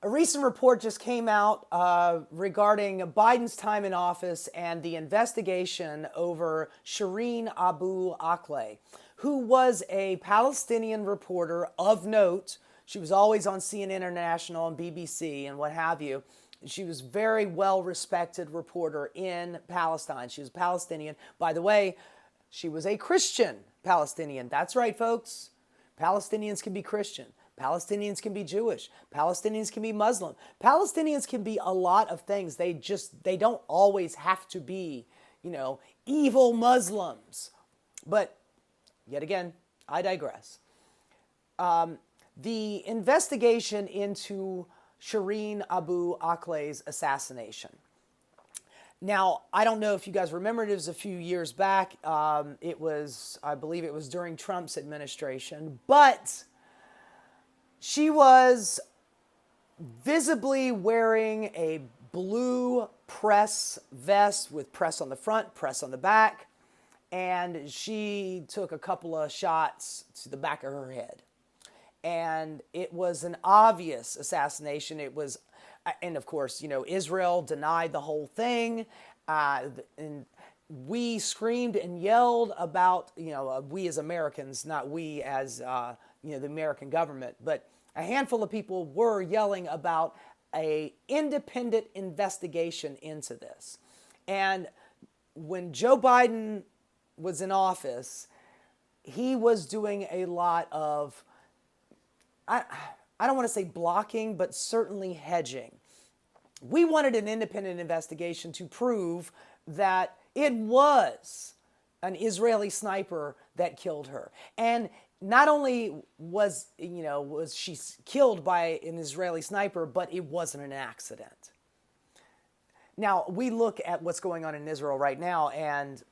A recent report just came out regarding Biden's time in office and the investigation over Shireen Abu Akleh, who was a Palestinian reporter of note. She was always on CNN International and BBC and what have you. She was a very well-respected reporter in Palestine. She was Palestinian. By the way, she was a Christian Palestinian. That's right, folks. Palestinians can be Christian. Palestinians can be Jewish. Palestinians can be Muslim. Palestinians can be a lot of things. They don't always have to be, evil Muslims. But yet again, I digress. The investigation into Shireen Abu Akleh's assassination. Now, I don't know if you guys remember, it was a few years back. I believe it was during Trump's administration, but she was visibly wearing a blue press vest with press on the front, press on the back, and she took a couple of shots to the back of her head. And it was an obvious assassination. And of course, Israel denied the whole thing. And we screamed and yelled about, we as Americans, not we as, the American government, but a handful of people were yelling about an independent investigation into this. And when Joe Biden was in office, he was doing a lot of, I don't want to say blocking, but certainly hedging. We wanted an independent investigation to prove that it was an Israeli sniper that killed her. And not only was she killed by an Israeli sniper, but it wasn't an accident. Now, we look at what's going on in Israel right now and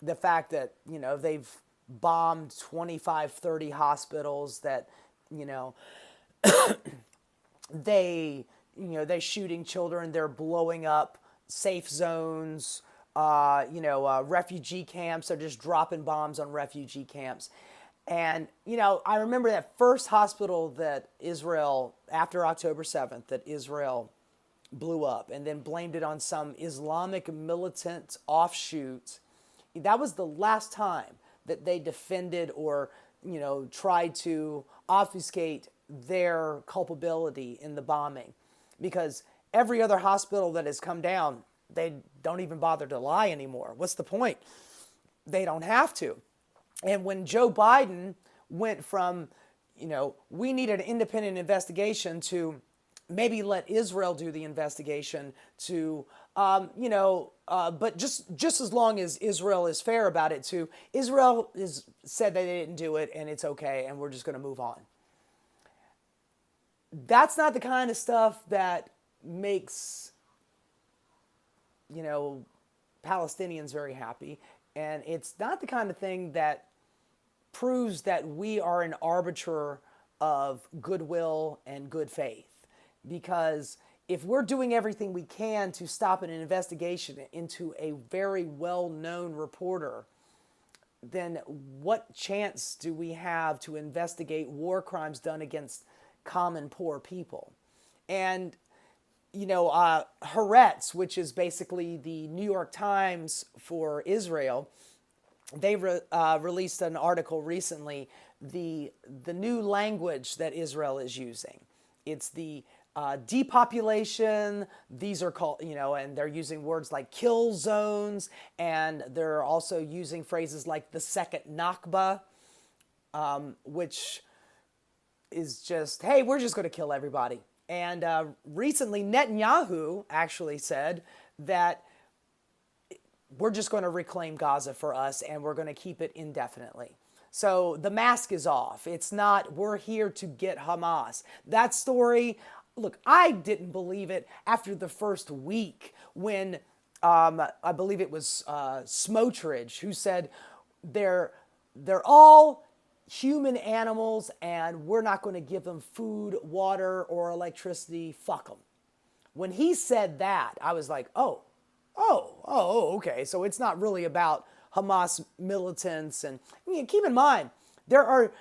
the fact that, they've bombed 25, 30 hospitals, that, they're shooting children, they're blowing up safe zones, refugee camps, they're just dropping bombs on refugee camps. And, I remember that first hospital that Israel, after October 7th, that Israel blew up and then blamed it on some Islamic militant offshoot. That was the last time that they defended or, tried to obfuscate their culpability in the bombing. Because every other hospital that has come down, they don't even bother to lie anymore. What's the point? They don't have to. And when Joe Biden went from, we need an independent investigation to maybe let Israel do the investigation to, but just as long as Israel is fair about it, to Israel is said that they didn't do it and it's okay and we're just going to move on. That's not the kind of stuff that makes, Palestinians very happy. And it's not the kind of thing that proves that we are an arbiter of goodwill and good faith. Because if we're doing everything we can to stop an investigation into a very well-known reporter, then what chance do we have to investigate war crimes done against common poor people? And Haaretz, which is basically the New York Times for Israel, they released an article recently, the new language that Israel is using. It's the depopulation. These are called, and they're using words like kill zones, and they're also using phrases like the second Nakba, which is just, hey, we're just going to kill everybody. And recently, Netanyahu actually said that we're just going to reclaim Gaza for us and we're going to keep it indefinitely. So the mask is off. It's not, we're here to get Hamas. That story, look, I didn't believe it after the first week when I believe it was Smotrich who said they're all human animals and we're not going to give them food, water, or electricity. Fuck them. When he said that, I was like, oh, okay. So it's not really about Hamas militants. And keep in mind, there are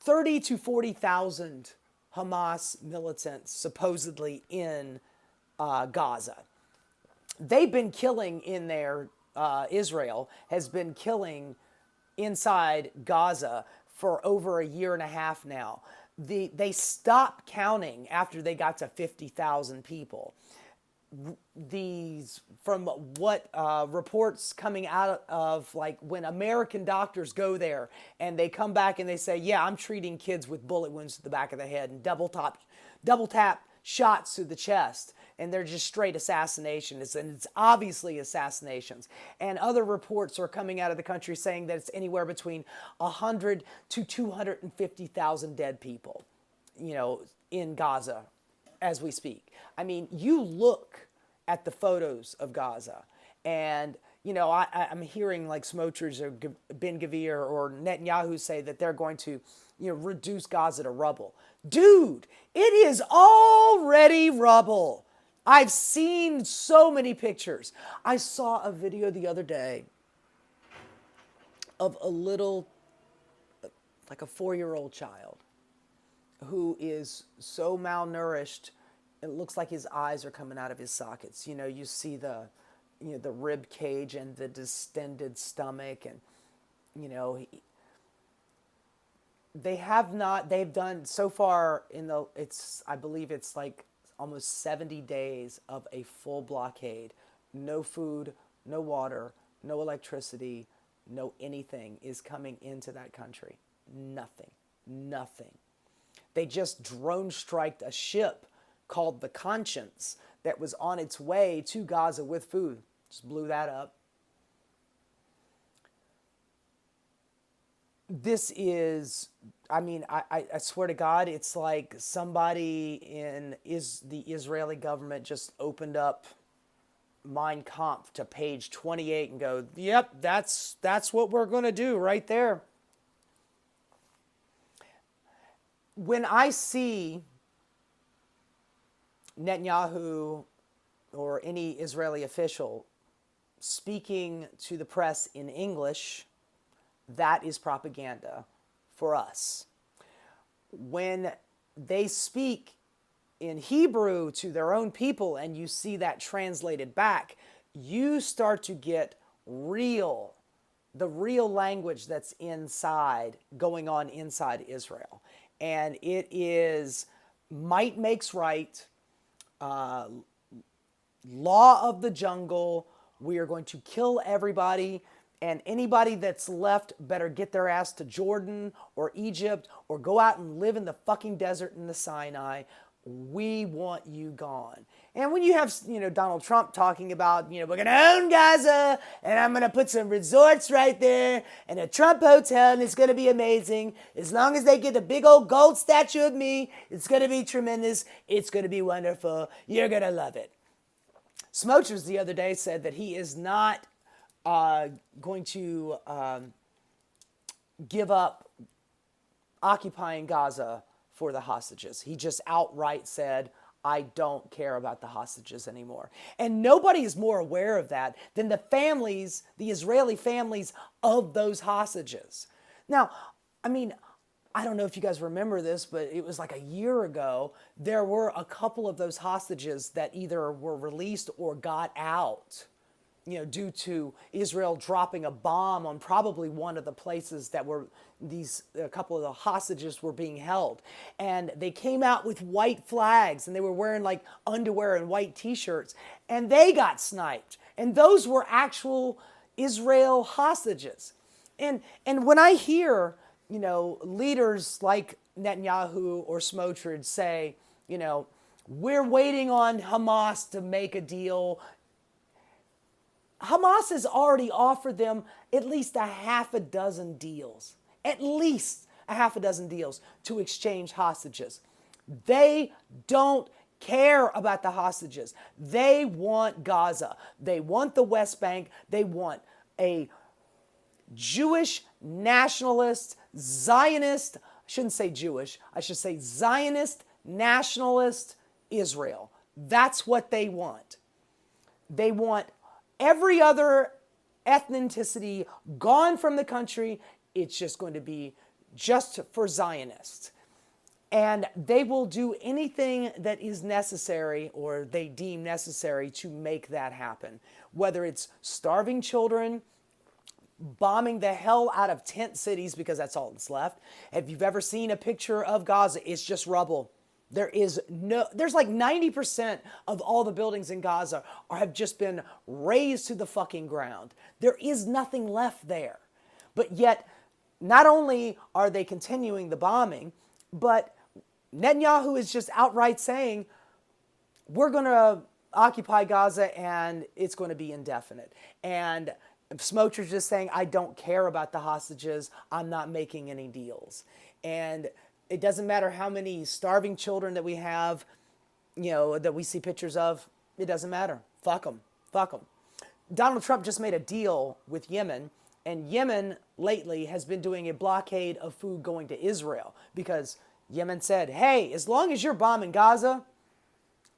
30 to 40,000 Hamas militants supposedly in Gaza. They've been killing in there, Israel has been killing inside Gaza for over a year and a half now. They stopped counting after they got to 50,000 people. From what reports coming out of, like, when American doctors go there and they come back and they say, yeah, I'm treating kids with bullet wounds to the back of the head and double tap shots to the chest, and they're just straight assassinations, and it's obviously assassinations. And other reports are coming out of the country saying that it's anywhere between 100 to 250,000 dead people, in Gaza as we speak. I mean, you look at the photos of Gaza, and I'm hearing like Smotrich or Ben Gvir or Netanyahu say that they're going to, reduce Gaza to rubble. Dude, it is already rubble. I've seen so many pictures. I saw a video the other day of a little, like a 4-year-old child who is so malnourished, it looks like his eyes are coming out of his sockets. You see the rib cage and the distended stomach, and they've done so far I believe it's like almost 70 days of a full blockade. No food, no water, no electricity, no anything is coming into that country. Nothing. They just drone striked a ship called the Conscience that was on its way to Gaza with food. Just blew that up. This is, I swear to God, it's like somebody in the Israeli government just opened up Mein Kampf to page 28 and go, yep, that's what we're going to do right there. When I see Netanyahu or any Israeli official speaking to the press in English, that is propaganda for us. When they speak in Hebrew to their own people and you see that translated back, you start to get the real language that's going on inside Israel. And it is might makes right, law of the jungle. We are going to kill everybody, and anybody that's left better get their ass to Jordan or Egypt or go out and live in the fucking desert in the Sinai. We want you gone. And when you have, Donald Trump talking about, we're going to own Gaza, and I'm going to put some resorts right there and a Trump hotel, and it's going to be amazing. As long as they get a big old gold statue of me, it's going to be tremendous. It's going to be wonderful. You're going to love it. Smotrich the other day said that he is not going to give up occupying Gaza for the hostages. He just outright said, I don't care about the hostages anymore. And nobody is more aware of that than the Israeli families of those hostages. Now, I don't know if you guys remember this, but it was like a year ago, there were a couple of those hostages that either were released or got out, due to Israel dropping a bomb on probably one of the places that a couple of the hostages were being held. And they came out with white flags, and they were wearing like underwear and white t-shirts, and they got sniped. And those were actual Israel hostages. And when I hear, leaders like Netanyahu or Smotrich say, we're waiting on Hamas to make a deal. Hamas has already offered them at least a half a dozen deals to exchange hostages. They don't care about the hostages. They want Gaza. They want the West Bank. They want a Jewish nationalist, Zionist, I shouldn't say Jewish, I should say Zionist nationalist Israel. That's what they want. They want every other ethnicity gone from the country. It's just going to be just for Zionists. And they will do anything that is necessary or they deem necessary to make that happen. Whether it's starving children, bombing the hell out of tent cities because that's all that's left. If you've ever seen a picture of Gaza, it's just rubble. There's like 90% of all the buildings in Gaza have just been razed to the fucking ground. There is nothing left there. But yet, not only are they continuing the bombing, but Netanyahu is just outright saying, we're going to occupy Gaza and it's going to be indefinite. And Smotrich just saying, I don't care about the hostages. I'm not making any deals. And it doesn't matter how many starving children that we have, that we see pictures of. It doesn't matter. Fuck them. Fuck them. Donald Trump just made a deal with Yemen, and Yemen lately has been doing a blockade of food going to Israel because Yemen said, hey, as long as you're bombing Gaza,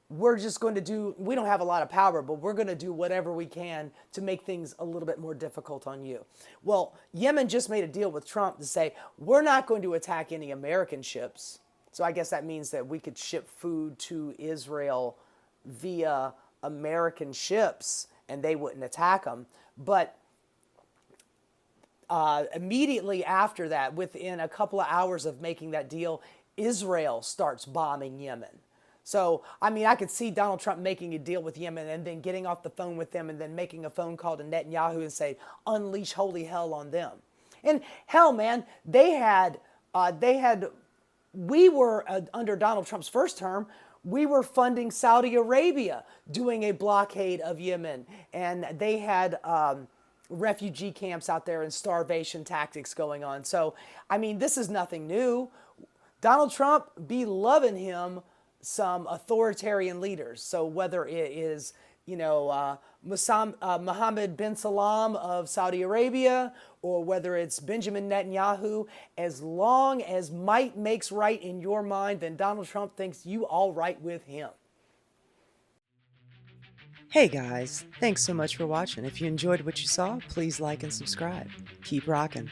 we're just going to we don't have a lot of power, but we're going to do whatever we can to make things a little bit more difficult on you. Well, Yemen just made a deal with Trump to say, we're not going to attack any American ships. So I guess that means that we could ship food to Israel via American ships and they wouldn't attack them. But immediately after that, within a couple of hours of making that deal, Israel starts bombing Yemen. So, I could see Donald Trump making a deal with Yemen and then getting off the phone with them and then making a phone call to Netanyahu and say, unleash holy hell on them. And hell, man, we were, under Donald Trump's first term, we were funding Saudi Arabia doing a blockade of Yemen. And they had refugee camps out there and starvation tactics going on. So, this is nothing new. Donald Trump be loving him some authoritarian leaders. So whether it is, Mohammed bin Salman of Saudi Arabia, or whether it's Benjamin Netanyahu, as long as might makes right in your mind, then Donald Trump thinks you all right with him. Hey guys, thanks so much for watching. If you enjoyed what you saw, please like and subscribe. Keep rocking.